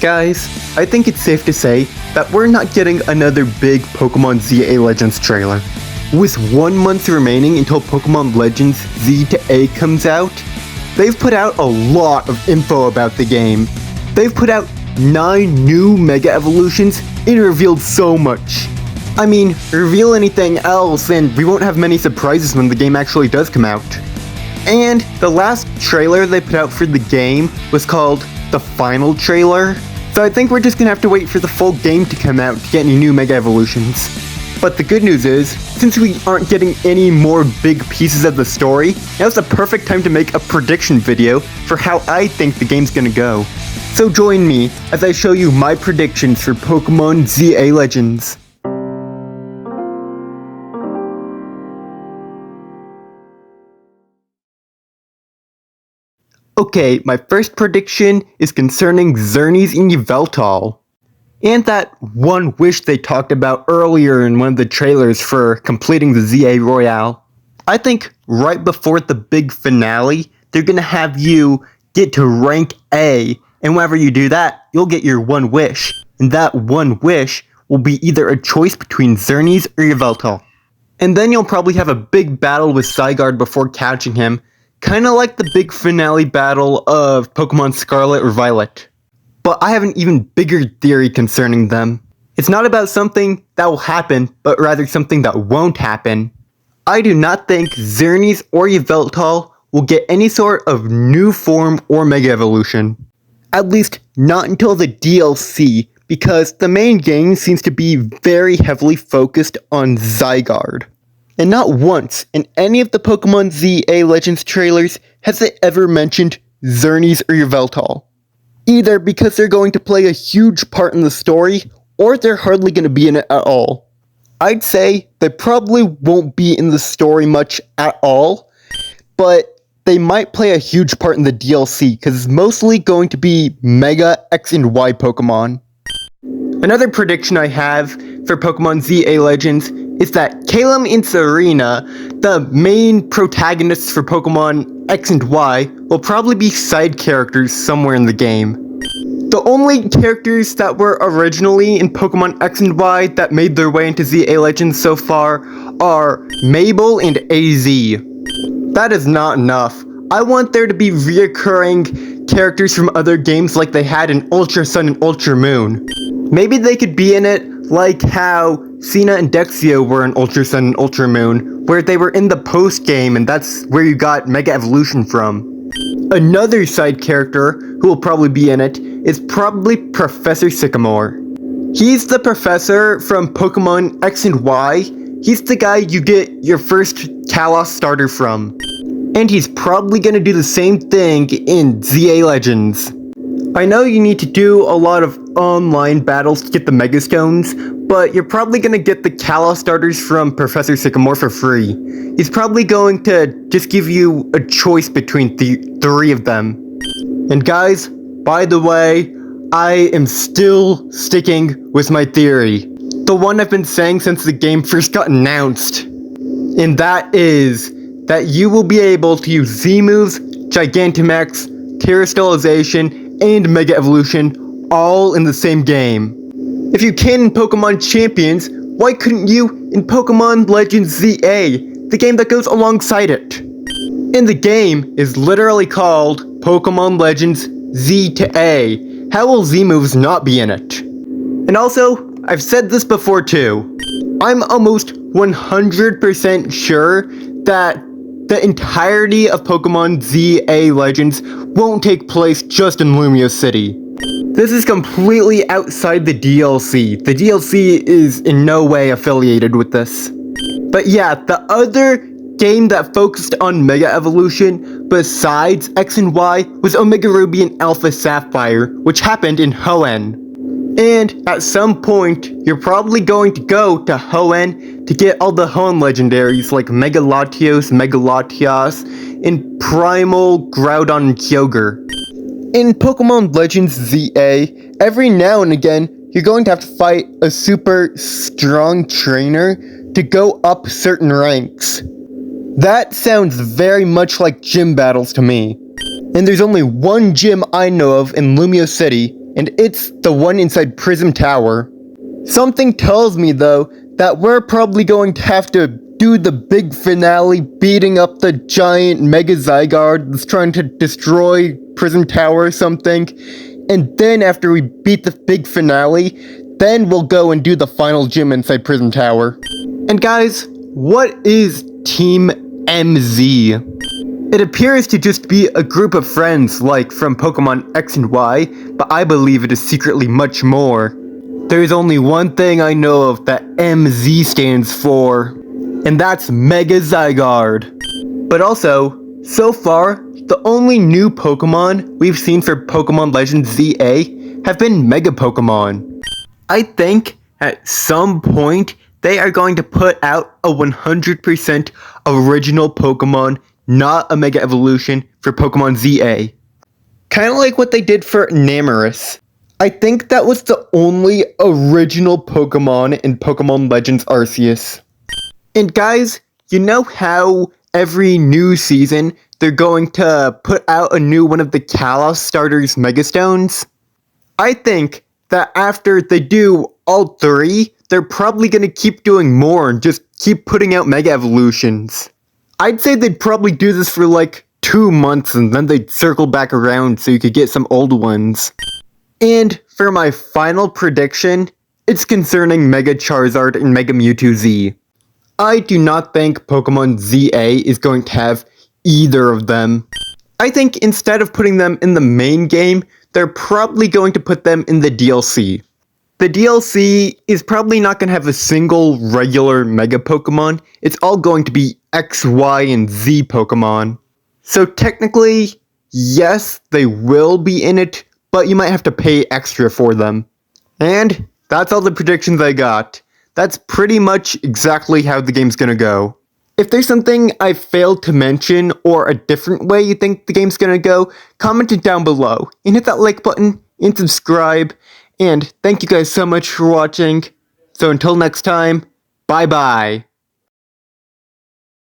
guys, I think it's safe to say that we're not getting another big Pokémon ZA Legends trailer. With 1 month remaining until Pokémon Legends Z to A comes out, they've put out a lot of info about the game. They've put out 9 new Mega Evolutions and revealed so much. I mean, reveal anything else and we won't have many surprises when the game actually does come out. And the last trailer they put out for the game was called the final trailer, so I think we're just gonna have to wait for the full game to come out to get any new Mega Evolutions. But the good news is, since we aren't getting any more big pieces of the story, now's the perfect time to make a prediction video for how I think the game's gonna go. So join me as I show you my predictions for Pokémon ZA Legends. Okay, my first prediction is concerning Xerneas and Yveltal. And that one wish they talked about earlier in one of the trailers for completing the ZA Royale. I think right before the big finale, they're gonna have you get to rank A, and whenever you do that, you'll get your one wish. And that one wish will be either a choice between Xerneas or Yveltal. And then you'll probably have a big battle with Zygarde before catching him, kinda like the big finale battle of Pokemon Scarlet or Violet. But I have an even bigger theory concerning them. It's not about something that will happen, but rather something that won't happen. I do not think Xerneas or Yveltal will get any sort of new form or Mega Evolution. At least not until the DLC, because the main game seems to be very heavily focused on Zygarde. And not once in any of the Pokémon ZA Legends trailers has it ever mentioned Xerneas or Yveltal. Either because they're going to play a huge part in the story, or they're hardly going to be in it at all. I'd say they probably won't be in the story much at all, but they might play a huge part in the DLC, because it's mostly going to be Mega X and Y Pokemon. Another prediction I have for Pokémon ZA Legends is that Calum and Serena, the main protagonists for Pokemon X and Y, will probably be side characters somewhere in the game. The only characters that were originally in Pokemon X and Y that made their way into ZA Legends so far are Mabel and AZ. That is not enough. I want there to be reoccurring characters from other games like they had in Ultra Sun and Ultra Moon. Maybe they could be in it like how Cena and Dexio were in Ultra Sun and Ultra Moon, where they were in the post-game and that's where you got Mega Evolution from. Another side character who will probably be in it is probably Professor Sycamore. He's the professor from Pokemon X and Y. He's the guy you get your first Kalos starter from. And he's probably gonna do the same thing in ZA Legends. I know you need to do a lot of online battles to get the Mega Stones, but you're probably gonna get the Kalos starters from Professor Sycamore for free. He's probably going to just give you a choice between the 3 of them. And guys, by the way, I am still sticking with my theory. The one I've been saying since the game first got announced. And that is that you will be able to use Z-moves, Gigantamax, Terastallization, and Mega Evolution all in the same game. If you can in Pokemon Champions, why couldn't you in Pokemon Legends ZA, the game that goes alongside it? And the game is literally called Pokemon Legends Z to A. How will Z-moves not be in it? And also, I've said this before too, I'm almost 100% sure that the entirety of Pokemon ZA Legends won't take place just in Lumio City. This is completely outside the DLC. The DLC is in no way affiliated with this. But yeah, the other game that focused on Mega Evolution besides X and Y was Omega Ruby and Alpha Sapphire, which happened in Hoenn. And at some point, you're probably going to go to Hoenn to get all the Hoenn legendaries like Mega Latios, Mega Latias, and Primal, Groudon, and Kyogre. In Pokemon Legends ZA, every now and again, you're going to have to fight a super strong trainer to go up certain ranks. That sounds very much like gym battles to me. And there's only one gym I know of in Lumio City, and it's the one inside Prism Tower. Something tells me, though, that we're probably going to have to do the big finale beating up the giant Mega Zygarde that's trying to destroy Prism Tower or something. And then after we beat the big finale, then we'll go and do the final gym inside Prism Tower. And guys, what is Team MZ? It appears to just be a group of friends like from Pokemon X and Y, but I believe it is secretly much more. There's only one thing I know of that MZ stands for, and that's Mega Zygarde. But also, so far, the only new Pokemon we've seen for Pokemon Legends ZA have been Mega Pokemon. I think at some point they are going to put out a 100% original Pokemon, not a Mega Evolution, for Pokemon ZA. Kind of like what they did for Namerus. I think that was the only original Pokemon in Pokemon Legends Arceus. And guys, you know how every new season they're going to put out a new one of the Kalos starters Megastones? I think that after they do all three, they're probably going to keep doing more and just keep putting out Mega Evolutions. I'd say they'd probably do this for like 2 months and then they'd circle back around so you could get some old ones. And for my final prediction, it's concerning Mega Charizard and Mega Mewtwo Z. I do not think Pokemon ZA is going to have either of them. I think instead of putting them in the main game, they're probably going to put them in the DLC. The DLC is probably not going to have a single regular Mega Pokemon. It's all going to be X, Y, and Z Pokemon. So technically, yes, they will be in it, but you might have to pay extra for them. And that's all the predictions I got. That's pretty much exactly how the game's gonna go. If there's something I failed to mention or a different way you think the game's gonna go, comment it down below and hit that like button and subscribe. And thank you guys so much for watching. So until next time, bye bye.